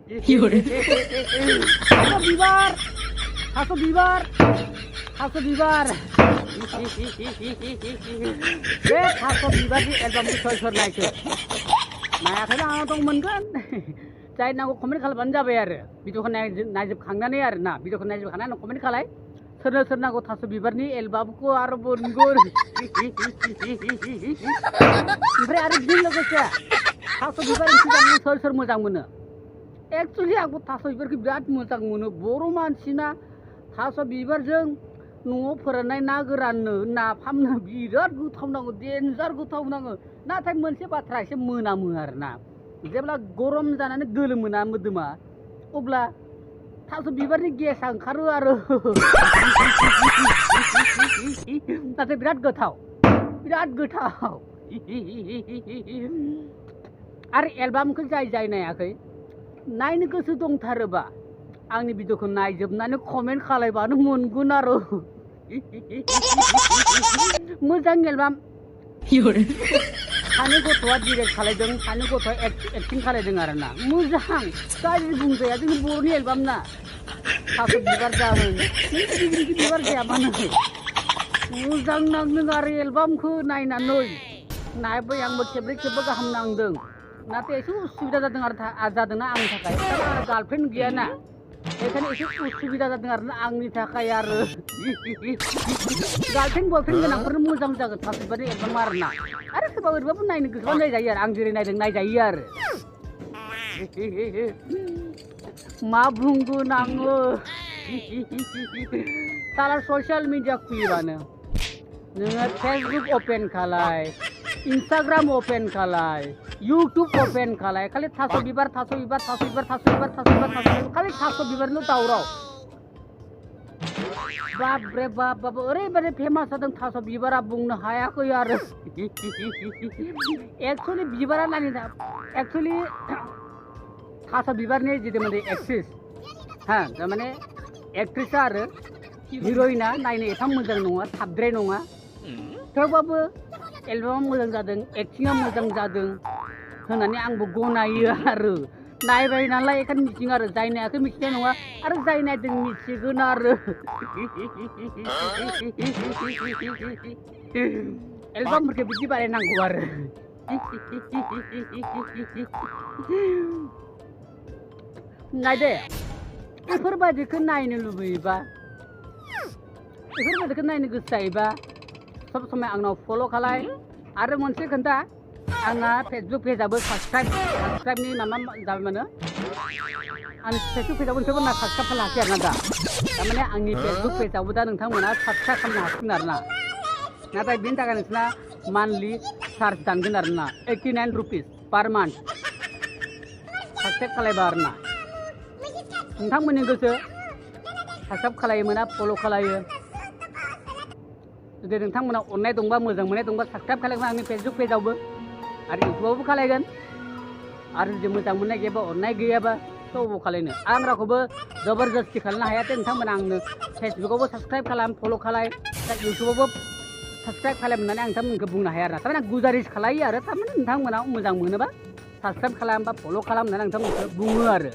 बिबार थास' बिबार थास' बिबार बे थास' बिबारनि एलबामखौ सोर सोर नायखो नायाखैबा आंनाव दं मोनगोन जाय नांगौ कमेन्ट खालामबानो जाबाय आरो भिडिअखौ नायजोबखांनानै आरो ना भिडिअखौ नायजोबखांनानै कमेन्ट खालाय सोरनो सोर नांगौ थास' बिबारनि एलबामखौ आरो मोनगोन ओमफ्राय आरो बेजों लोगोसे थास' बिबार ओंख्रि जानो सोर सोर मोजां मोनो एक्चुअलि आंबो थास' बिबारखौ बिराद मोजां मोनो बर' मानसिना थास' बिबारजों न'आव फोराननाय ना गोराननो नाफामनो बिराद गोथाव नाङो देन्जार गोथाव नाङो नाथाय मोनसे बाथ्रा एसे मोनामो आरो ना जेब्ला गरम जानानै गोलोमोना मोदोमा अब्ला थास' बिबारनि गेसा ओंखारो आरो नाथाय बिराद गोथाव आरो एलबामखौ जाय नायाखै नायनो गोसो दंथारोबा आंनि भिडिअखौ नायजोबनानै कमेन्ट खालायबानो मोनगोन आरो मोजां एलबाम सानै गथ'आ डिरेक्ट खालायदों सानै गथ'आ एक्टिं खालायदों आरो ना मोजां गाज्रि बुंजाया जोंनि बर'नि एलबाम ना थास' बिबार जामोन गिदिर बिबार जाया मानो मोजां नांदों आरो एलबामखौ नायनानै नायबाय आंबो खेबब्रै खेबबा गाहाम नांदों नाथाय एसे उसुबिदा जादों जादोंना आंनि थाखाय आंहा गार्लफ्रेन्ड गैयाना बेखायनो एसे उसुबिदा जादों आरोना आंनि थाखाय आरो गार्लफ्रेन्ड बयफ्रेन्ड गोनांफोरनो मोजां जागोन थास' बिबारनि एलबाम आरो ना आरो सोरबा ओरैबाबो नायनो गोसोबा नायजायो आरो आं जेरै नायदों नायजायो आरो मा बुंगोन आङो साला ससियेल मिडिया खुलिबानो नोङो फेसबुक अपेन खालाय इन्स्टाग्राम अपेन खालाय इउटुब अपेन खालाय खालि थास' बिबार खालि थास' बिबारल' दावराव बाप रे बाप ओरैबायदि फेमास जादों थास' बिबारा बुंनो हायाखै आरो एक्चुअलि बिबारा नायनो एक्चुअलि थास' बिबारनि जितु मोनसे एक्ट्रिस थारमाने एक्ट्रिसा आरो हिर'इना नायनो एफा मोजां नङा थाबद्राय नङा थेवबाबो एलबामा मोजां जादों एक्टिंआ मोजां जादों होननानै आंबो गनायो आरो नायबाय नालाय बेखायनो मिथिं आरो जाय नायाखै मिथिनाय नङा आरो जाय नायदों मिथिगोन आरो एलबामफोरखौ बिदि बानायनांगौ आरो नायदे बेफोरबायदिखौ नायनो लुबैयोबा बेफोरबायदिखौ नायनो गोसो जायोबा सब समय आंनाव फल' खालाय आरो मोनसे खोन्था आंना फेसबुक पेजाबो साबसक्राइबनि माबा जाबाय मानो आं फेसबुक पेजाबो नोंथांमोना साबसक्राइब खालामनो हासै आरोना थारमाने आंनि फेसबुक पेजावबो दा नोंथांमोना साबसक्राइब खालामनो हासिगोन आरोना नाथाय बेनि थाखाय नोंसोरना मान्थलि चार्ज दानगोन आरोना 89 रुपिस पार मान्थ साबसक्राइब खालायबा आरोना नोंथांमोननि गोसो साबसक्राइब खालायोमोना फल' खालायो जुदि नोंथांमोना अननाय दंबा मोजां मोननाय दंबा साबसक्राइब खालायगोन आंनि फेसबुक पेजावबो आरो इउटुबावबो खालायगोन आरो जुदि मोजां मोननाय गैयाबा अननाय गैयाबा थ' अबाव खालायनो आं रावखौबो जबरदस्ति खालामनो हायाथे नोंथांमोना आंनो फेसबुकावबो साबसक्राइब खालाम फल' खालाय दा इउटुबावबो साबसक्राइब खालाम होननानै आं नोंथांमोनखौ बुंनो हाया आरो थारमाने गुजारिस खालायो आरो थारमाने नोंथांमोना मोजां मोनोबा साबसक्राइब खालाम बा फल' खालाम होननानै नोंथांमोनखौ बुङो आरो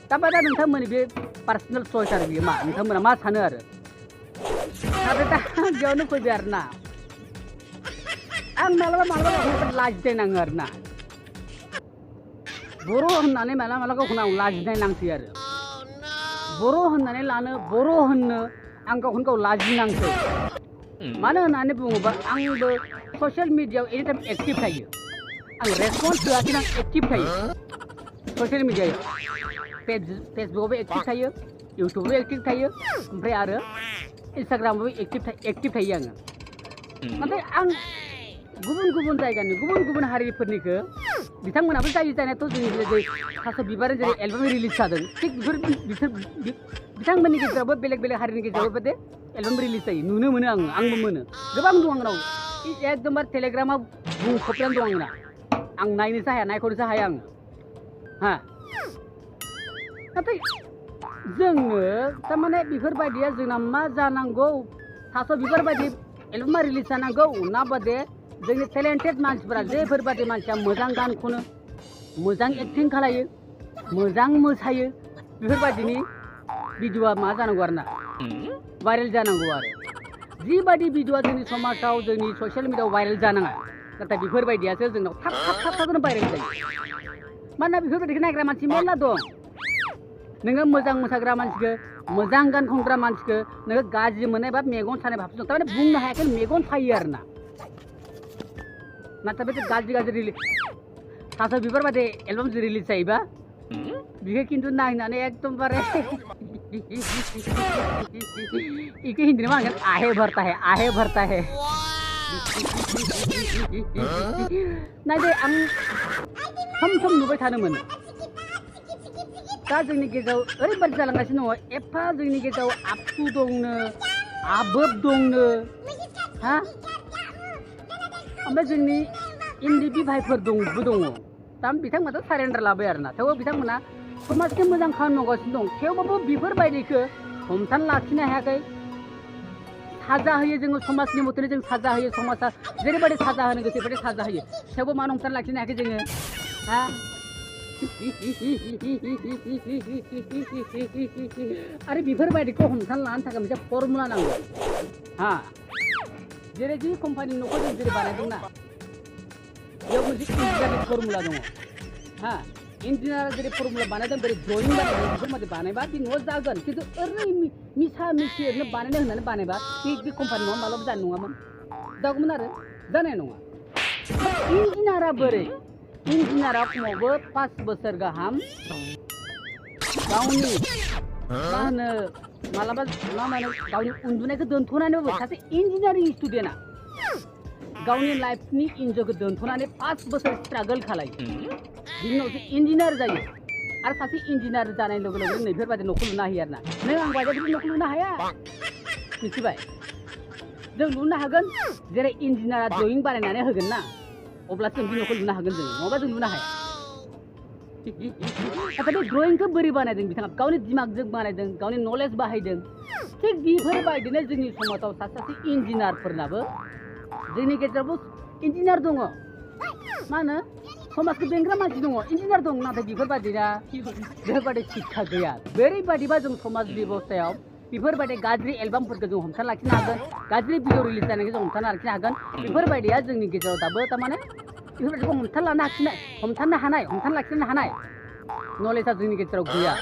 दा नोंथांमोननि बे पार्सनेल चयस आरो बियो नोंथांमोना मा सानो आरो नाथाय दा बेयावनो फैबाय आरो ना आं मालाबा लाजिनाय नाङो आरो ना बर' होननानै मालाबा गावखौनो आं लाजिनाय नांसै आरो बर' होननानै बर' होननो आं गावखौनो गाव लाजिनांसै मानो होननानै बुङोबा आंबो ससियेल मिडियायाव एनिटाइम एक्टिभ थायो आं रेसपन्स होआखैना आं एक्टिभ थायो ससियेल मिडियायाव फेसबुकावबो एक्टिभ थायो इउटुबावबो एक्टिभ थायो ओमफ्राय आरो इन्स्टाग्रामावबो एक्टिभ थायो आङो नाथाय आं गुबुन जायगानि गुबुन हारिफोरनिखौ बिथांमोनाबो जानायाथ' जोंनि थास' बिबार जेरै एलबाम रिलिज जादों थिग बिथांमोननि गेजेरावबो बेलेग हारिनि गेजेरावबो दे एलबाम रिलिज जायो नुनो मोनो आंबो मोनो गोबां दं आंनाव एकदमबारे टेलिग्रामा बुंफबनानै दं आंना आं नायनोसो हाया नायख'नोसो हाया आङो नाथाय जोङो थारमाने बेफोरबायदिया जोंना मा जानांगौ थास' बिबार बायदि एलबामा रिलिज जानांगौ ना बादे जोंनि टेलेन्टेड मानसिफोरा जेफोरबायदि मानसिया मोजां गान खनो मोजां एक्टिं खालायो मोजां मोसायो बेफोरबायदिनि भिडिअआ मा जानांगौ आरोना भाइरेल जानांगौ आरो जिबायदि भिडिअआ जोंनि समाजाव जोंनि ससियेल मिडियाआव भाइरेल जानाङा नाथाय बेफोरबायदियासो जोंनाव थाब थाबनो भाइरेल जायो मानोना बेफोरबायदिखौ नायग्रा मानसि मेरला दं नोङो मोजां मोसाग्रा मानसिखौ मोजां गान खनग्रा मानसिखौ नोङो गाज्रि मोननाय बा मेगन सानाय भाबसो दं थारमाने बुंनो हायाखै मेगन सायो आरोना नाथाय बे गाज्रि रिलिज थास' बिबार बादि एलबाम रिलिज जायोबा बिखौ खिन्थु नायनानै एकदमबारे इखौ हिन्दी मा होनगोन आहे भरता है नायदो आं सम नुबाय थानो मोनो दा जोंनि गेजेराव ओरैबायदि जालांगासिनो दङ एफा जोंनि गेजेराव आखु दंनो आबोब दंनो हा ओमफ्राय जोंनि इन्दि भाइफोर दंबो दङ दा बिथांमोनाथ' सारेन्डार लाबाय आरोना थेवबो बिथांमोना समाजखौ मोजां खामानि मावगासिनो दं थेवबाबो बेफोरबायदिखौ हमथाना लाखिनो हायाखै साजा होयो जोङो समाजनि मथेनो जों साजा होयो समाजा जेरैबायदि साजा होनो गोसो बेबायदि साजा होयो थेवबो मानो हमथाना लाखिनो हायाखै जोङो हा आरो बेफोरबायदिखौ हमथाना लानो थाखाय मोनसे फर्मुला नांगौ हा जेरै जि कम्पानि न'खौ जों जेरै बानायदोंना बेयाव मोनसे इन्जिनियारनि फर्मुला दङ हा इन्जिनियारा जेरै फर्मुला बानायदों बोरै ड्रयिं बानायदों बेफोरबायदि बानायबा बे न'आ जागोन खिन्थु ओरैनो मिसा मिसि ओरैनो बानायनो होननानै बानायबा बे कम्पानि न'आ माब्लाबा जानाय नङामोन जागौमोन आरो जानाय नङा इन्जिनियारा बोरै इन्जिनियारा खमावबो 5 बोसोर गाहाम गावनि मा होनो मालाबा मा होनो गावनि उन्दुनायखौ दोनथ'नानैबाबो सासे इन्जिनियारिं स्टुडेन्टआ गावनि लाइफनि इन्जयखौ दोनथ'नानै 5 बोसोर स्ट्रागल खालायो बिनि उनावसो इन्जिनियार जायो आरो सासे इन्जिनियार जानाय लोगो लोगो नैफोरबायदि न'खौ लुनो हायो आरोना नों आं बायदि न'खौ लुनो हाया मिथिबाय जों लुनो हागोन जेरै इन्जिनियारा ड्रयिं बानायनानै होगोन ना अब्लासो जों बे न'खौ लुनो हागोन जों नङाबा जों लुनो हाया नाथाय बे ड्रयिंखौ बोरै बानायदों बिथाङा गावनि दिमागजों बानायदों गावनि नलेज बाहायदों थिग बेफोरबायदिनो जोंनि समाजाव सासे इन्जिनियारफोरनाबो जोंनि गेजेरावबो इन्जिनियार दङ मा होनो समाजखौ बेंग्रा मानसि दङ इन्जिनियार दं नाथाय बेफोरबायदि शिक्षा गैया बोरैबायदिबा जों समाज बेबस्थायाव बेफोरबायदि गाज्रि एलबामफोरखौ जों हमथाना लाखिनो हागोन गाज्रि भिडिअ रिलिज जानायखौ जों हमथाना लाखिनो हागोन बेफोरबायदिया जोंनि गेजेराव दाबो थारमाने बेफोरबायदिखौ हमथाना लाखिनो हानाय नलेजआ जोंनि गेजेराव गैया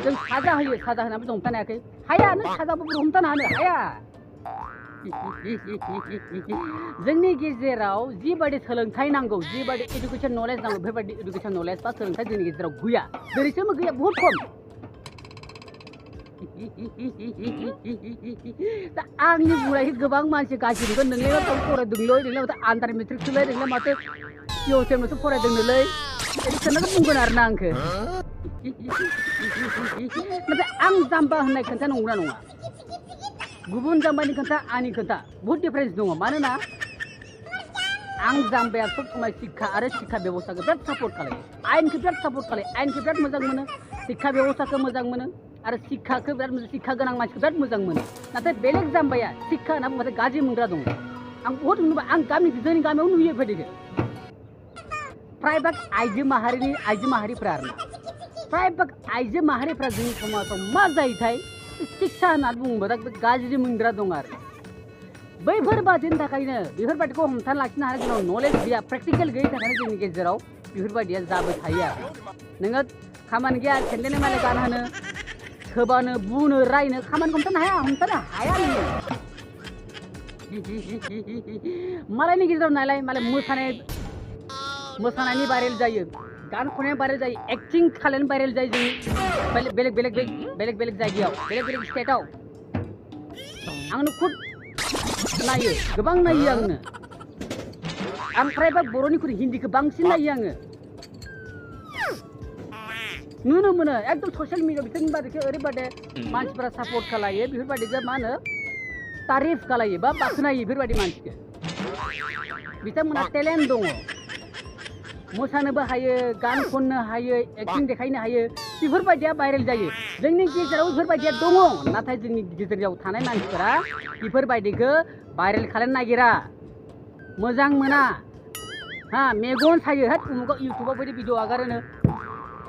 जों साजा होयो साजा होनानैबो जों हमथानो हायाखै हाया नों साजाबो हमथानो हाया जोंनि गेजेराव जिबायदि सोलोंथाइ नांगौ जिबायदि इडुकेसन नलेज नांगौ बेफोरबायदि इडुकेसन नलेज बा सोलोंथाइ जोंनि गेजेराव गैया दिनैसिमबो गैया बहुत खम दा आंनि बुंनायखौ गोबां मानसि गाज्रि नुगोन नोंलाय माथो फरायदोंलै नोंलाय माथो आन्दार मेट्रिकसोलै नोंलाय माथो पिअ'सिमल'सो फरायदोंनोलै बिदि खोनाखौ बुंगोन आरोना आंखौ नाथाय आं जाम्बा होननाय खोन्था नंगौना नङा गुबुन जाम्बानि खोन्था आंनि खोन्था बहुत डिफारेन्स दङ मानोना आं जाम्बाया सब समाय शिक्षा आरो शिक्षा बेबस्थाखौ बिराद सापर्ट खालायो आयेनखौ बिराद सापर्ट खालायो आयेनखौ बिराद मोजां मोनो शिक्षा बेबस्थाखौ मोजां मोनो आरो शिक्षाखौ बिराद शिक्षा गोनां मानसिखौ बिराद मोजां मोनो नाथाय बेलेग जाम्बाया शिक्षा होनना बुंबाथाय गाज्रि मोनग्रा दङ आं बहुत नुबाय आं जोंनि गामियाव नुयो बेबायदिखौ प्रायभाग आइजो माहारिफ्रा आरोना प्रायभाग आइजो माहारिफ्रा जोंनि समाजाव मा जायोथाय शिक्षा होनना बुङोबा गाज्रि मोनग्रा दं आरो बैफोरबादिनि थाखायनो बेफोरबादिखौ हमथाना लाखिनो हानाय जोंनाव नलेज गैया प्रेक्टिकेल गैयिनि थाखायनो जोंनि गेजेराव बेफोरबायदिया जाबाय थायो आरो नोङो खामानि गैया सेन्देल मालाय गानहोनो सोबानो बुनो रायनो खामानिखौ हमथानो हाया नोङो मालायनि गेजेराव नायलाय मालाय मोसानायनि भाइरेल जायो गान खननाय भाइरेल जायो एक्टिं खालायनो भाइरेल जायो जों बेलेग जायगायाव बेलेग स्टेटआव आंनो खुद नायो गोबां नायो आंनो आं फ्रायबा बर'निख्रुइ हिन्दीखौ बांसिन नायो आङो नुनो मोनो एकदम ससियेल मिडियाआव बिसोरनि बादिखौ ओरैबादि मानसिफोरा सापर्ट खालायो बेफोरबादिखौ मा होनो तारिफ खालायो बा बाख्नायो बेफोरबायदि मानसिखौ बिथांमोनहा टेलेन्ट दङ मोसानोबो हायो गान खननो हायो एक्टिं देखायनो हायो बेफोरबायदिया भाइरेल जायो जोंनि गेजेराव बेफोरबायदिया दङ नाथाय जोंनि गेजेराव थानाय मानसिफोरा बेफोरबायदिखौ भाइरेल खालामनो नागिरा मोजां मोना हा मेगन सायो उमुगाव इउटुबाव बायदि भिडिअ आगारोनो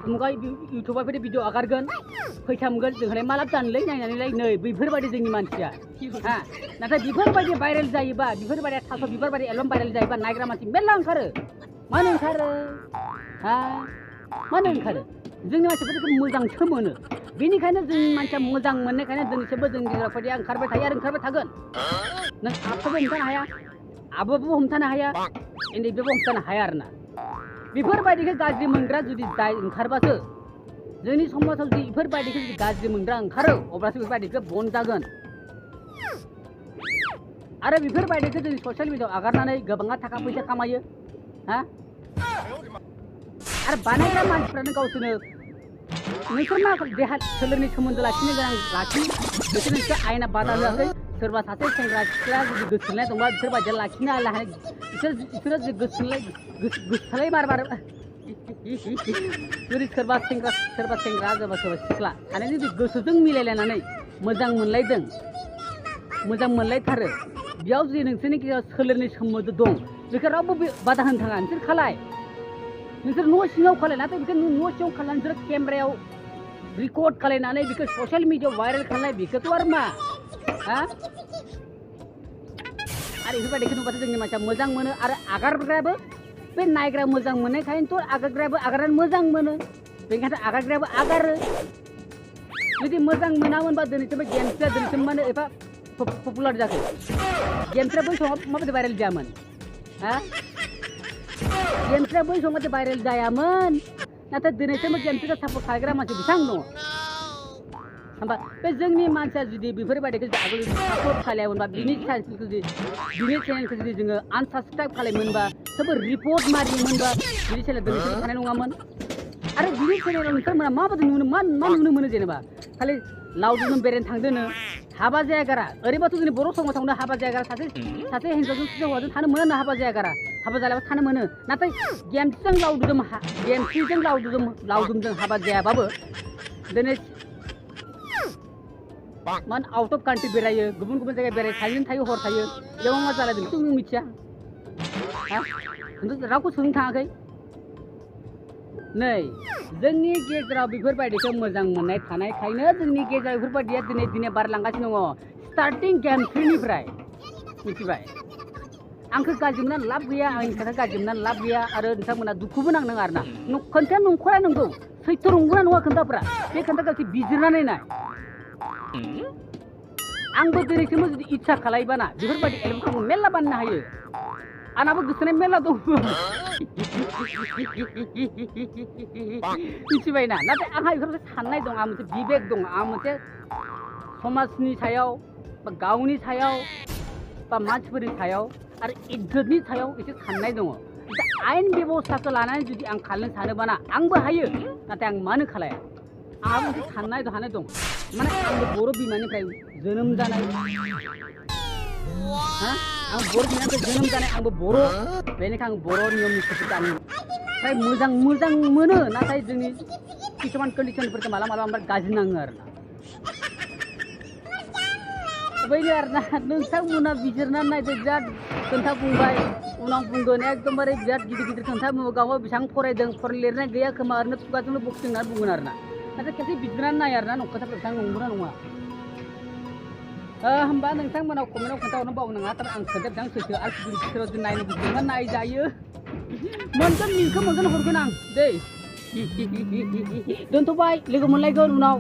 उमुगा इउटुबाव फैदो भिडिअ आगारगोन फैसा मोनगोन जोंहालाय मा लाब जानोलै नायनानैलाय नै बेफोरबायदि जोंनि मानसिया हा नाथाय बेफोरबायदि भाइरेल जायोबा बेफोरबायदि थास' बिबार बायदि एलबाम भाइरेल जायोबा नायग्रा मानसि मेरला ओंखारो मानो ओंखारो हा मानो ओंखारो जोंनि मानसिफोरखौ मोजांसो मोनो बेनिखायनो जोंनि मानसिया मोजां मोननायखायनो दिनैसिमबो जोंनि गेजेराव फैदिया ओंखारबाय थायो आरो ओंखारबाय थागोन नों आबखौबो हमथानो हाया आबोबो हमथानो हाया उन्दैबो हमथानो हाया आरोना बेफोरबायदिखौ गाज्रि मोनग्रा जुदि ओंखारबासो जोंनि समाजाव जुदि बेफोरबायदिखौ जुदि गाज्रि मोनग्रा ओंखारो अब्लासो बेफोरबायदिखौ बन्द जागोन आरो बेफोरबायदिखौ जोंनि ससियेल मिडियाआव आगारनानै गोबाङा थाखा फैसा खामायो हा आरो बानायग्रा मानसिफ्रानो गावसोरनो नोंसोर मा देहा सोलेरनि सोमोन्दो लाखिनो गोनां लाखि बिसोर नोंसोर आयेना बादा होआखै सोरबा सासे सेंग्रा सिख्ला जुदि गोसोनाय दंबा बिसोर बायदिया लाखिनो हाया बिसोरो गोसोलाय बार जुदि सोरबा सेंग्रा सोरबा सिख्ला सानैजों जुदि गोसोजों मिलायलायनानै मोजां मोनलायथारो बेयाव जुदि नोंसोरनि गेजेराव सोलेरनि सोमोन्दो दं बेखौ रावबो बादा होनो थाङा नोंसोर खालाय नोंसोर न' सिङाव खालाय नाथाय बेखौ न' सिङाव खालायनानै नोंसोर केमेरायाव रेकर्ड खालायनानै बेखौ ससियेल मिडियाआव भाइरेल खालायनाय बेखौथ' आरो मा हा आरो बेफोरबायदिखौ नुबाथाय जोंनि मानसिया मोजां मोनो आरो आगारग्रायाबो बे नायग्रा मोजां मोननायखायनोथ' आगारग्रायाबो आगारनानै मोजां मोनो बेनिखायनो आगारग्रायाबो आगारो जुदि मोजां मोनामोनबा दिनैसिम गेम्सआ दिनैसिम मानो एफा पपुलार जाखो गेम्सआ बै समाव माबायदि भाइरेल जायामोन हा गेम्सआ बै समाव भाइरेल जायामोन नाथाय दिनैसिमबो गेम्सखौ सापर्ट खालामग्रा मानसि बेसेबां दङ होमबा बे जोंनि मानसिया जुदि बेफोरबायदिखौ आगोल सापर्ट खालायामोनबा बिनि चेनेलखौ जुदि जोङो आनसाबस्क्राइब खालामोनबा सोरबा रिपर्ट मारियोमोनबा बिनि चेनेल दिनैसिम थानाय नङामोन आरो बिनि चेनेलाव नोंथांमोना माबायदि मा नुनो मोनो जेनेबा खालि लावदुम बेरायनो थांदोनो हाबा जायागारा ओरैबाथ' जोंनि बर' समाजावनो हाबा जायागारा सासे हिन्जावजों सासे हौवाजों थानो मोनो ना हाबा जायागारा हाबा जायाबा थानो मोनो नाथाय गेम्सजों लावदुमजों हाबा जायाबाबो दिनै मान आउट अफ कान्ट्रि बेरायो गुबुन जायगायाव बेरायो साइलेन्ट थायो हर थायो बेयाव मा जालायदों बेखौ नों मिथिया रावखौ सोंनो थाङाखै नै जोंनि गेजेराव बेफोरबायदिखौ मोजां मोननाय थानायखायनो जोंनि गेजेराव बेफोरबायदिया दिनै बारलांगासिनो दङ स्टार्टिं गेम 3निफ्राय मिथिबाय आंखौ गाज्रि मोननानै लाब गैया आंनि खोथा गाज्रि मोननानै लाब गैया आरो नोंथांमोना दुखुबो नांदों आरोना खोन्थाया नंखाया नंगौ सैथो नंगौना नङा खोन्थाफ्रा बे खोन्थाखौ एसे बिजिरनानै नाय आंबो दिनैसिमबो जुदि इच्छा खालायबाना बेफोरबायदि एलबामखौ मेरला बानायनो हायो आंनाबो गोसोनाय मेरला दं मिथिबायना नाथाय आंहा बेफोरबायदि साननाय दं आंहा मोनसे बिबेक दं आंहा मोनसे समाजनि सायाव बा गावनि सायाव बा मानसिफोरनि सायाव आरो इज्जतनि सायाव एसे साननाय दङ आयेन बेबस्थाखौ लानानै जुदि आं खालामनो सानोबाना आंबो हायो नाथाय आं मानो खालाया आंहा मोनसे साननाय दं माने आंबो बर' बिमानिफ्राय जोनोम जानाय आं बर' बिमानिफ्राय जोनोम जानाय आंबो बर' बेनिखायनो आं बर' नियम निथिफोरखौ आं फ्राय मोजां मोनो नाथाय जोंनि किसुमान कन्डिसनफोरखौ मालाबा गाज्रि नाङो आरोना बेनो आरोना नोंथांमोना बिजिरनानै नायदो बिराद खोन्था बुंबाय उनाव बुंगोन एकदमबारे बिराद गिदिर खोन्था बुङो गावहा बेसेबां फरायदों लिरनाय गैया खोमा ओरैनो खुगाजोंनो बखिंनानै बुंगोन आरोना नाथाय खेबसे बिजिरनानै नाय आरोना खोथाफोरा बेसेबां नंगौना नङा होमबा नोंथांमोनाव कमेन्टआव खोन्थाहरनो बावनाङा थारमाने आं खोन्था बेसेबां सैथो आरो बिसोराव जों नायनो बिजिरना नायजायो मोनगोन लिंकखौ हरगोन आं दै दोनथ'बाय लोगो मोनलायगोन उनाव